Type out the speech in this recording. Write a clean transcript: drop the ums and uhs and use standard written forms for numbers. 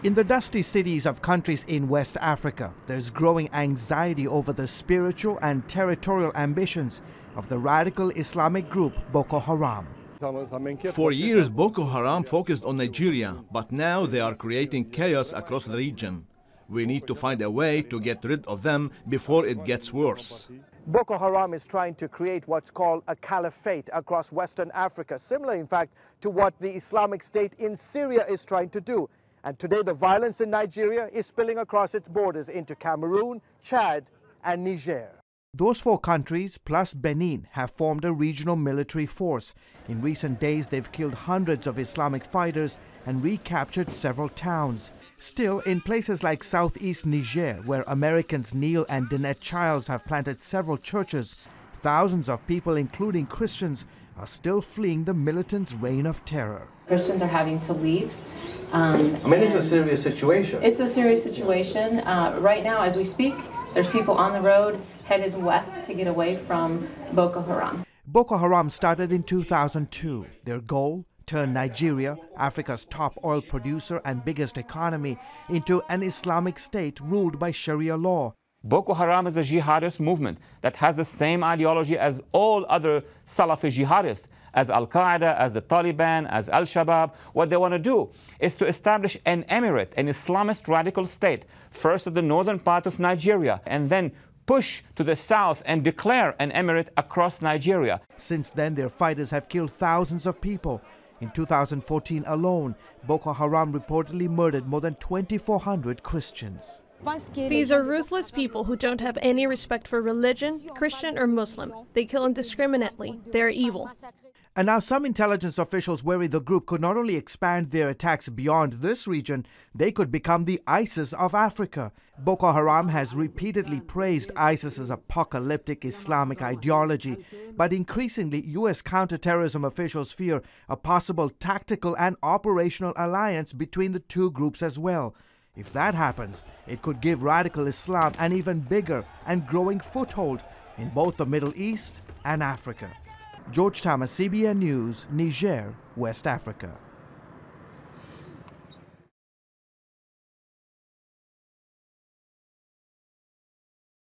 In the dusty cities of countries in West Africa, there's growing anxiety over the spiritual and territorial ambitions of the radical Islamic group Boko Haram. For years, Boko Haram focused on Nigeria, but now they are creating chaos across the region. We need to find a way to get rid of them before it gets worse. Boko Haram is trying to create what's called a caliphate across Western Africa, similar in fact to what the Islamic State in Syria is trying to do. And today the violence in Nigeria is spilling across its borders into Cameroon, Chad and Niger. Those four countries, plus Benin, have formed a regional military force. In recent days, they've killed hundreds of Islamic fighters and recaptured several towns. Still, in places like southeast Niger, where Americans Neil and Danette Childs have planted several churches, thousands of people, including Christians, are still fleeing the militants' reign of terror. Christians are having to leave. It's a serious situation. It's a serious situation. Right now, as we speak, there's people on the road headed west to get away from Boko Haram. Boko Haram started in 2002. Their goal? Turn Nigeria, Africa's top oil producer and biggest economy, into an Islamic state ruled by Sharia law. Boko Haram is a jihadist movement that has the same ideology as all other Salafi jihadists, as Al-Qaeda, as the Taliban, as Al-Shabaab. What they want to do is to establish an emirate, an Islamist radical state, first at the northern part of Nigeria, and then push to the south and declare an emirate across Nigeria. Since then, their fighters have killed thousands of people. In 2014 alone, Boko Haram reportedly murdered more than 2,400 Christians. These are ruthless people who don't have any respect for religion, Christian or Muslim. They kill indiscriminately. They're evil. And now some intelligence officials worry the group could not only expand their attacks beyond this region, they could become the ISIS of Africa. Boko Haram has repeatedly praised ISIS's apocalyptic Islamic ideology, but increasingly U.S. counterterrorism officials fear a possible tactical and operational alliance between the two groups as well. If that happens, it could give radical Islam an even bigger and growing foothold in both the Middle East and Africa. George Thomas, CBN News, Niger, West Africa.